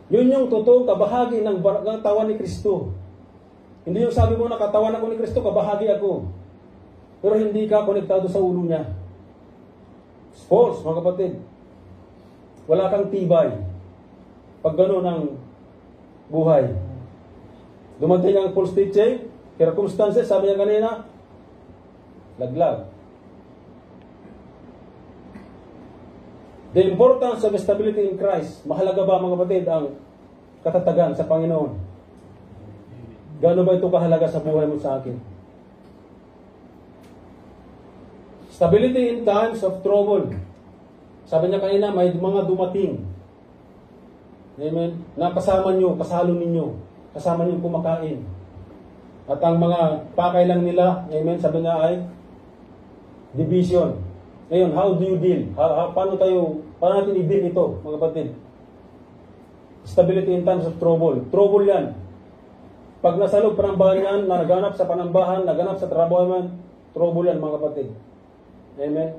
S1: Yun yung totoong kabahagi ng katawan ni Kristo. Hindi yung sabi mo na katawan ako ni Kristo, kabahagi ako. Pero hindi ka konektado sa ulo niya. It's false, mga kapatid. Wala kang tibay. Pag gano'n ang buhay. Dumating ang false teaching, circumstances, sabi niya kanina, laglag. The importance of stability in Christ. Mahalaga ba, mga kapatid, ang katatagan sa Panginoon? Gaano ba ito kahalaga sa buhay mo sa akin? Stability in times of trouble. Sabi niya kanina, may mga dumating. Amen? Na kasama nyo, kasalo ninyo. Kasama nyo kumakain. At ang mga pakay lang nila, amen, sabi niya ay division. Ngayon, how do you deal? Paano natin i-deal ito, mga kapatid? Stability in times of trouble. Trouble yan. Pag nasa loob panambahan yan, naganap sa panambahan, naganap sa trabaho man, trouble yan, mga kapatid. Amen?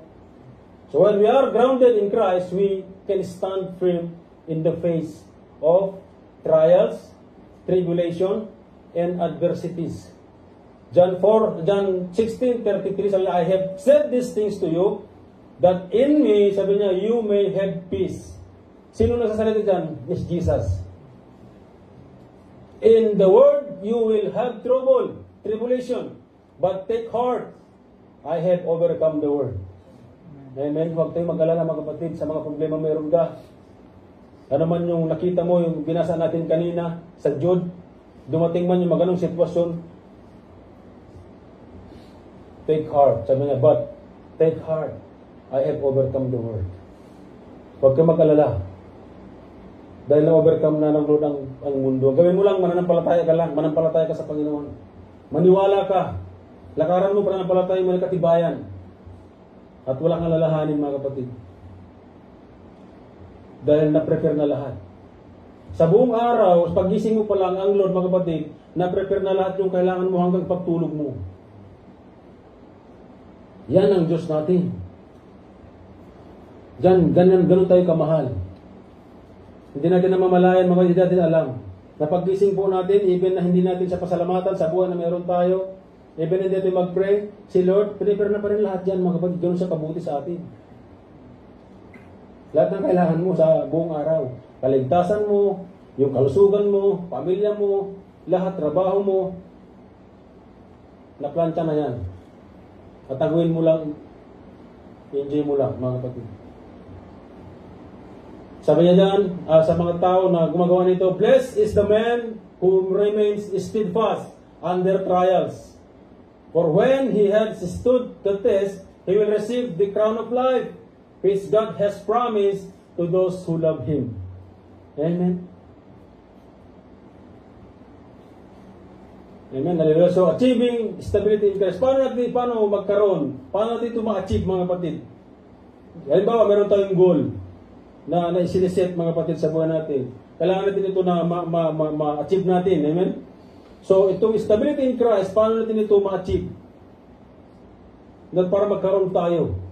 S1: So when we are grounded in Christ, we can stand firm in the face of trials, tribulation, and adversities. John 16:33, sabi niya, I have said these things to you, that in me, sabi niya, you may have peace. Sino nagsasalita dyan? Is Jesus. In the world, you will have trouble, tribulation, but take heart, I have overcome the world. Amen. Huwag tayong mag-alala, mga kapatid, sa mga problema mayroon ka. Ano man yung nakita mo, yung binasa natin kanina sa Jude, dumating man yung maganong sitwasyon, take heart. Sabi niya, but take heart, I have overcome the world. Huwag kang mag-alala. Dahil na-overcome na ng Lord ang mundo. Gawin mo lang, mananampalataya ka lang. Manampalataya ka sa Panginoon. Maniwala ka. Lakaran mo, pananampalataya mo ng katibayan. At walang alalahanin, mga kapatid. Dahil na-prepare na lahat. Sa buong araw, pagising mo pa lang ang Lord, mga kapatid, na-prepare na lahat yung kailangan mo hanggang pagtulog mo. Yan ang Diyos natin. Ganun tayo kamahal. Hindi natin namamalayan, mga hindi natin alam. Na pagising po natin, even na hindi natin sa pasalamatan, sa buwan na meron tayo, even hindi natin mag-pray, si Lord, prepare na pa rin lahat yan, mga kapatid. Ganun siya kabuti sa atin. Lahat ng kailangan mo sa buong araw. Kaligtasan mo, yung kalusugan mo, pamilya mo, lahat, trabaho mo, naplantya na yan. At taguin mo lang, enjoy mo lang, mga kapatid. Sabi niya dyan, sa mga tao na gumagawa nito, blessed is the man who remains steadfast under trials. For when he has stood the test, he will receive the crown of life, which God has promised to those who love Him. Amen. Amen. Hallelujah. So, achieving stability in Christ. Paano magkaroon? Paano natin ito ma-achieve, mga kapatid? Halimbawa, meron tayong goal na isiniset, mga kapatid, sa buhay natin. Kailangan natin ito na ma-achieve natin. Amen. So, itong stability in Christ, paano natin ito ma-achieve? Para magkaroon tayo.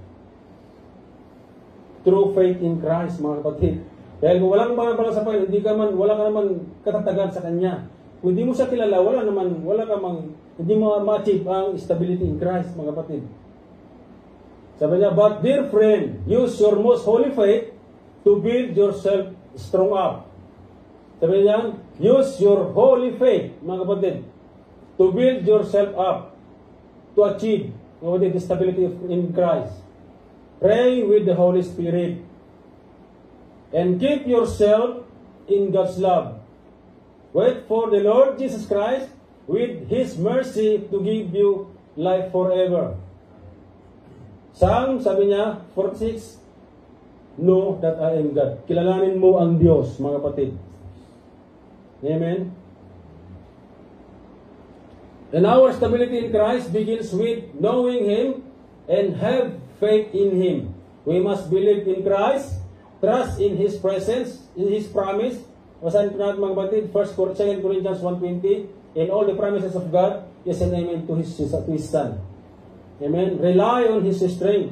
S1: Through faith in Christ, mga kapatid. Dahil kung walang mga sa Panginoon, wala ka naman katatagan sa Kanya. Kung hindi mo siya kilala, hindi mo ma-achieve ang stability in Christ, mga kapatid. Sabi niya, but dear friend, use your most holy faith to build yourself strong up. Sabi niya, use your holy faith, mga kapatid, to build yourself up, to achieve, mga kapatid, the stability in Christ. Pray with the Holy Spirit. And keep yourself in God's love. Wait for the Lord Jesus Christ with His mercy to give you life forever. Psalm, sabi niya, 46, know that I am God. Kilalanin mo ang Diyos, mga kapatid. Amen? And our stability in Christ begins with knowing Him and have faith in Him. We must believe in Christ, trust in His presence, in His promise. Basahin po natin, mga kapatid, 2 Corinthians 1:20, in all the promises of God, yes and amen to his Son. Amen. Rely on his strength.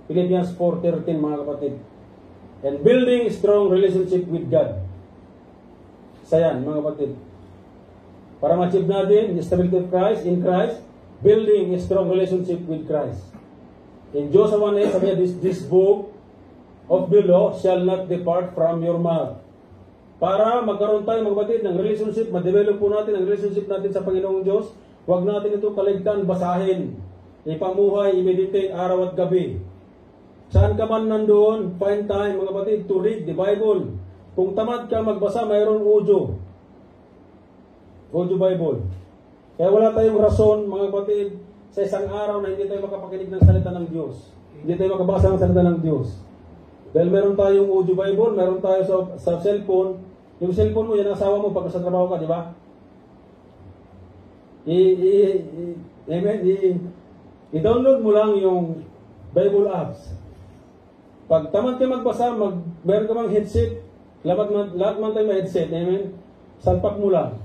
S1: Philippians 4:13 mga kapatid. And building strong relationship with God. Sa yan mga kapatid. Para ma-achieve natin the stability of Christ, in Christ, building a strong relationship with Christ. In Joshua 1:8, sabi niya, this book of the law shall not depart from your mouth. Para magkaroon tayo mga kapatid ng relationship, ma-develop po natin ang relationship natin sa Panginoong Diyos, huwag natin ito kaligtaan, basahin, ipamuhay, i-meditate araw at gabi. Saan ka man nandoon, find time mga kapatid to read the Bible. Kung tamad ka magbasa, mayroon audio Bible. Kaya wala tayong rason mga kapatid sa isang araw na hindi tayo makapakinig ng salita ng Diyos. Hindi tayo makabasa ng salita ng Diyos. Dahil meron tayong audio Bible, meron tayo sa cellphone. Yung cellphone mo, yan ang asawa mo pag sa trabaho ka, di ba? I-download mo lang yung Bible apps. Pag tamad ka magbasa, meron ka mang headset, lahat man tayo may headset, amen? Salpak mo lang,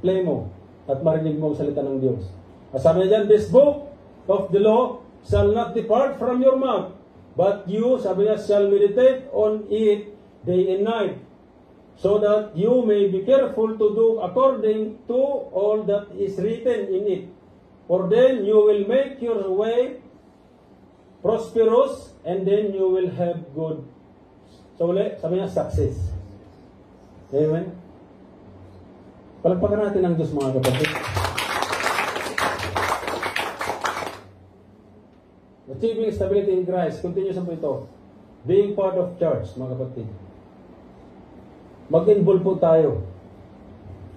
S1: play mo, at marinig mo ang salita ng Diyos. At sabi niya dyan, this book of the law shall not depart from your mouth, but you, sabi niya, shall meditate on it day and night, so that you may be careful to do according to all that is written in it. For then you will make your way prosperous, and then you will have good. So ulit, sabi niya, success. Amen? Palagpakan natin ang Diyos mga kapatid. Achieving stability in Christ. Continuation po ito. Being part of church, mga kapatid. Mag-involve po tayo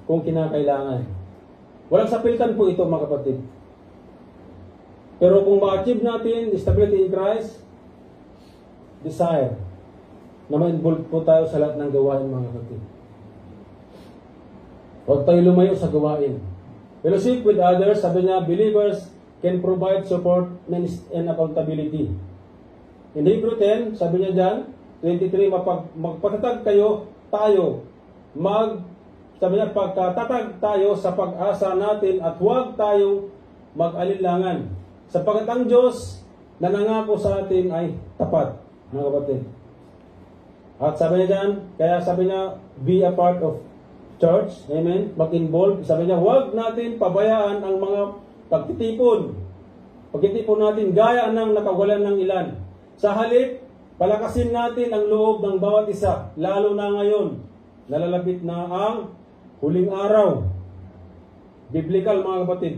S1: kung kinakailangan. Walang sapilkan po ito, mga kapatid. Pero kung ma-achieve natin stability in Christ, desire na ma-involve po tayo sa lahat ng gawain, mga kapatid. Huwag tayo lumayo sa gawain. Fellowship with others, sabi niya, believers can provide support and accountability. In Hebrew 10, sabi niya dyan, 23, magpatatag tayo, sabi niya, pagkatatag tayo sa pag-asa natin at huwag tayong mag-alinlangan. Sapagkat ang Diyos na nangako sa atin ay tapat, mga kapatid. At sabi niya dyan, kaya sabi niya, be a part of church, amen, mag-involve. Sabi niya, huwag natin pabayaan ang mga pagtitipon. Pagtitipon natin gaya ng nakawalan ng ilan. Sa halip, palakasin natin ang loob ng bawat isa, lalo na ngayon. Nalalapit na ang huling araw. Biblical, mga kapatid.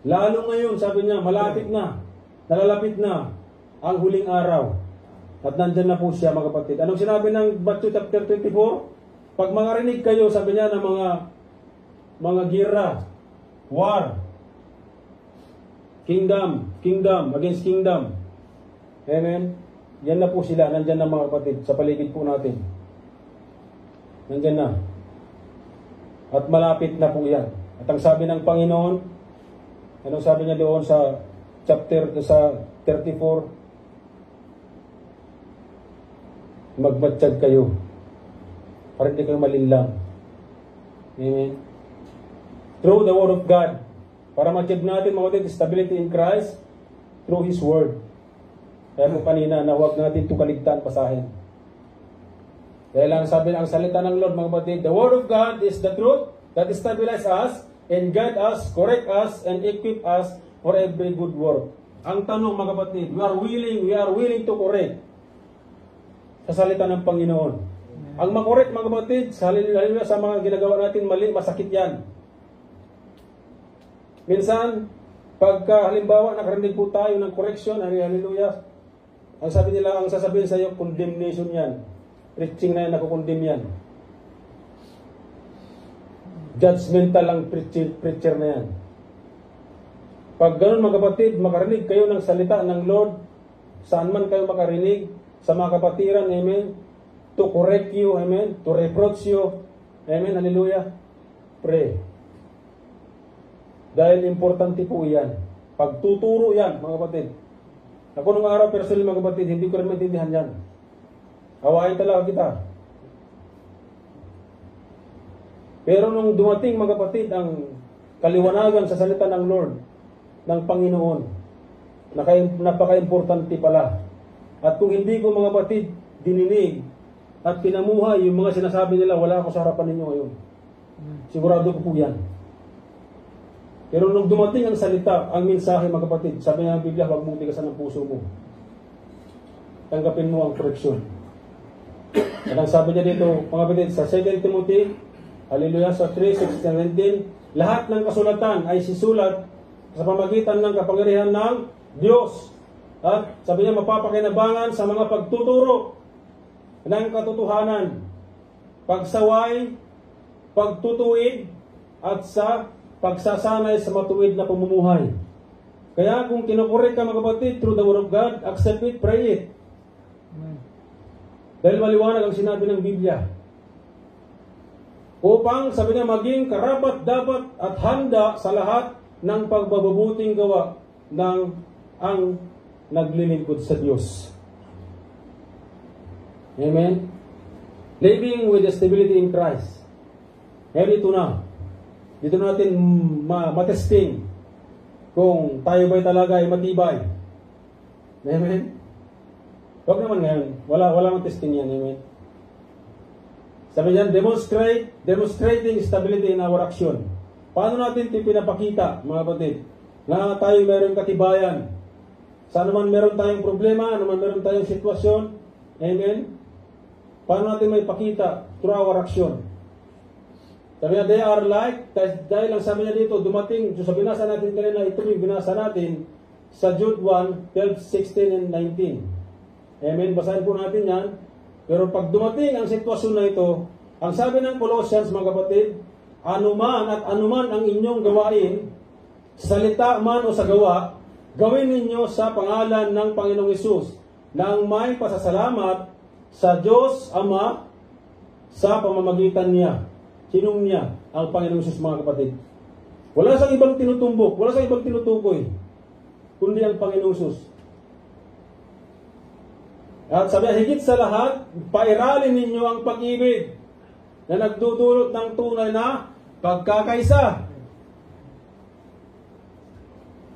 S1: Lalo ngayon, sabi niya, malapit na, nalalapit na ang huling araw. At nandyan na po siya, mga kapatid. Anong sinabi ng Matthew chapter 24? Pag makarinig kayo, sabi niya, ng mga gira, war, kingdom against kingdom. Amen? Yan na po sila, nandyan na mga kapatid, sa paligid po natin. Nandyan na. At malapit na po yan. At ang sabi ng Panginoon, anong sabi niya doon sa sa 34? Magmatsyag kayo para hindi kayo malinlang. Amen? Through the Word of God. Para ma-achieve natin mga stability in Christ through His Word. Kaya po kanina na huwag natin ito kaligtaan pasahin. Kaya lang sabi ang salita ng Lord mga kapatid, the Word of God is the truth that stabilizes us and guide us, correct us, and equip us for every good work. Ang tanong mga kapatid, we are willing to correct sa salita ng Panginoon. Ang makorek mga kapatid, sa mga ginagawa natin mali, masakit yan. Minsan, pagka halimbawa nakarinig po tayo ng correction, hallelujah, ang sabi nila, ang sasabihin sa iyo, condemnation yan. Preaching na yan, nakukondemn yan. Judgmental ang preacher na yan. Pag ganun mga kapatid, makarinig kayo ng salita ng Lord, saan man kayo makarinig, sa mga kapatiran, amen, to correct you, amen, to reproach you, amen, hallelujah, pray. Dahil importante po yan. Pagtuturo yan, mga kapatid. Ako nung araw, personally mga kapatid, hindi ko rin maintindihan yan. Hawain talaga kita. Pero nung dumating mga kapatid, ang kaliwanagan sa salita ng Lord, ng Panginoon. Napaka-importante pala. At kung hindi ko mga batid dininig at pinamuhay yung mga sinasabi nila, wala ako sa harapan ninyo ngayon. Sigurado ko po yan. Pero nung dumating ang salita, ang mensahe mga kapatid, sabi nga ng Biblia, huwag mong tigasan ang puso mo. Tanggapin mo ang korreksyon. At ang sabi niya dito, mga kapatid, sa 2 Timothy, hallelujah, sa 3:16-19, lahat ng kasulatan ay sisulat sa pamagitan ng kapangyarihan ng Diyos. At sabi niya, mapapakinabangan sa mga pagtuturo ng katotohanan, pagsaway, pagtutuwid, at sa pagsasanay sa matuwid na pamumuhay. Kaya kung kinukorek ka mga kapatid through the Word of God, accept it, pray it. Dahil maliwanag ang sinabi ng Biblia. Upang, sabi niya, maging karapat dapat at handa sa lahat ng pagbababuting gawa ng ang naglilingkod sa Diyos. Amen? Living with the stability in Christ. Ngayon ito na. Dito natin matesting kung tayo ba'y talaga ay matibay. Amen? Huwag naman ngayon. Wala mang testing yan. Amen? Sabi niyan, demonstrating stability in our action. Paano natin ito pinapakita, mga kapatid? Na tayo mayroong katibayan. Sa anuman meron tayong problema, anuman meron tayong sitwasyon. Amen? Paano natin may pakita through our action? Sabi niya, they are like, dahil lang sabi niya dito, dumating, so sa binasa natin kanina, ito yung binasa natin sa Jude 1:12, 16, and 19. Amen? Basahin po natin yan. Pero pag dumating ang sitwasyon na ito, ang sabi ng Colossians, mga kapatid, anuman at anuman ang inyong gawain, sa salita man o sa gawa, gawin ninyo sa pangalan ng Panginoong Hesus, nang may pasasalamat sa Diyos Ama sa pamamagitan niya. Sinong niya? Ang Panginoong Hesus, mga kapatid. Wala sa ibang tinutumbok, wala sa ibang tinutukoy, kundi ang Panginoong Hesus. At sabi, higit sa lahat, pairalin ninyo ang pag-ibig na nagdudulot ng tunay na pagkakaisa.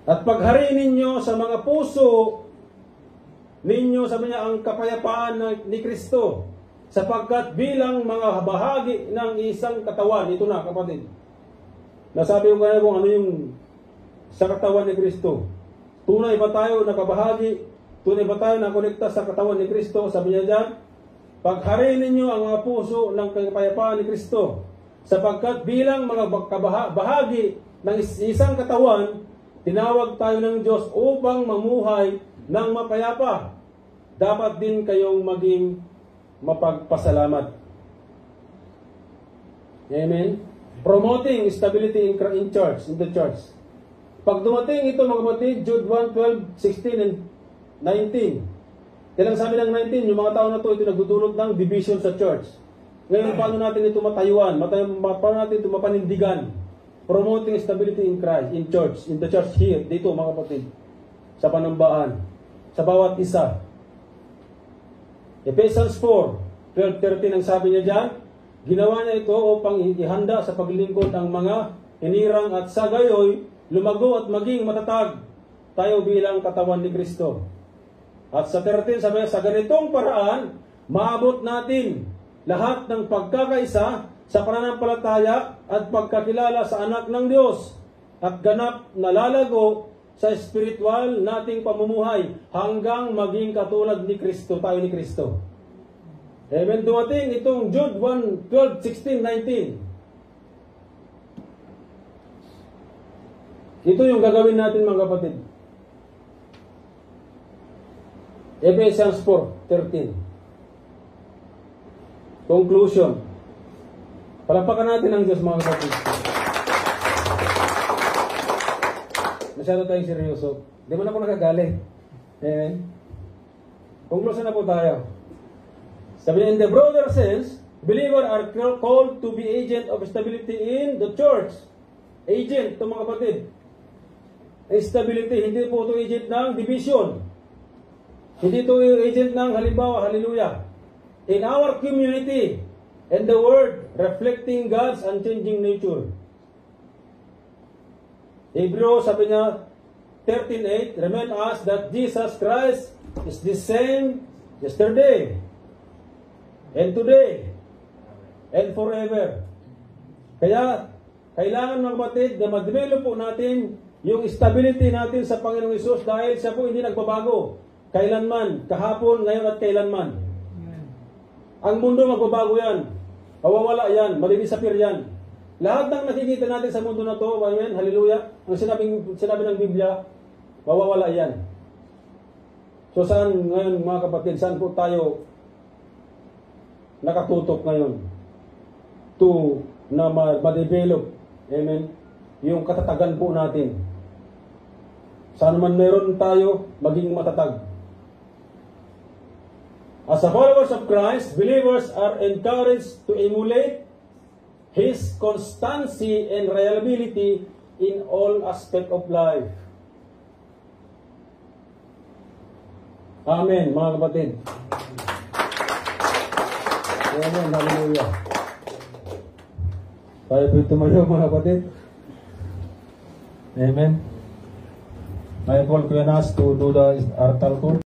S1: At paghariin ninyo sa mga puso ninyo, sabi niya, ang kapayapaan ni Kristo, sapagkat bilang mga bahagi ng isang katawan, ito na kapatid, nasabi ko kaya kung ano yung sa katawan ni Kristo. Tunay ba tayo nakabahagi? Tunay ba tayo nakonekta sa katawan ni Kristo? Sabi niya dyan, paghariin ninyo ang mga puso ng kapayapaan ni Kristo, sapagkat bilang mga bahagi ng isang katawan, tinawag tayo ng Diyos upang mamuhay ng mapayapa. Dapat din kayong maging mapagpasalamat. Amen? Promoting stability in church, in the church. Pag dumating ito, mga kapatid, Jude 1:12, 16, and 19. Kailang sabi ng 19, yung mga tao na ito nagdudulot ng division sa church. Ngayon, paano natin ito matayuan? Paano natin ito mapanindigan? Promoting stability in Christ, in church, in the church here, dito mga kapatid, sa panambahan, sa bawat isa. Ephesians 4:12-13 ang sabi niya dyan, ginawa niya ito upang ihanda sa paglingkod ang mga hinirang at sa gayoy, lumago at maging matatag tayo bilang katawan ni Kristo. At sa 13 sabi niya, sa ganitong paraan, maabot natin lahat ng pagkakaisa sa pananampalataya at pagkakilala sa anak ng Diyos at ganap na lalago sa spiritual nating pamumuhay hanggang maging katulad ni Kristo, tayo ni Kristo. Amen. Dumating itong Jude 1:12, 16, 19. Ito yung gagawin natin mga kapatid. Ephesians 4:13. Conclusion. Palapakan natin ang Diyos mga kapatid. Masyado tayong seryoso. Di man ako nakagaling. Amen. Conclusion na po tayo. Sabi niya, in the broader sense, believers are called to be agent of stability in the church. Agent, ito mga kapatid. Stability, hindi po ito agent ng division. Hindi ito agent ng halimbawa, hallelujah. In our community, and the Word reflecting God's unchanging nature. Hebrew, sabi niya, 13:8, remind us that Jesus Christ is the same yesterday, and today, and forever. Kaya, kailangan mga kapatid na ma-develop po natin yung stability natin sa Panginoong Hesus dahil siya po hindi nagbabago. Kailanman, kahapon, ngayon at kailanman. Ang mundo magbabago yan. Mawawala yan. Madidisappear yan. Lahat ng nakikita natin sa mundo na to, amen, hallelujah, ang sinabi ng Biblia, mawawala yan. So saan ngayon mga kapatid, saan po tayo nakatutok ngayon to na ma-develop, amen, yung katatagan po natin. Saan man meron tayo, maging matatag. As a followers of Christ, believers are encouraged to emulate His constancy and reliability in all aspects of life. Amen, mga kapatid. Amen, hallelujah. Tayo po tumayo, mga kapatid. Amen. I call Kuya Nas to do the altar call.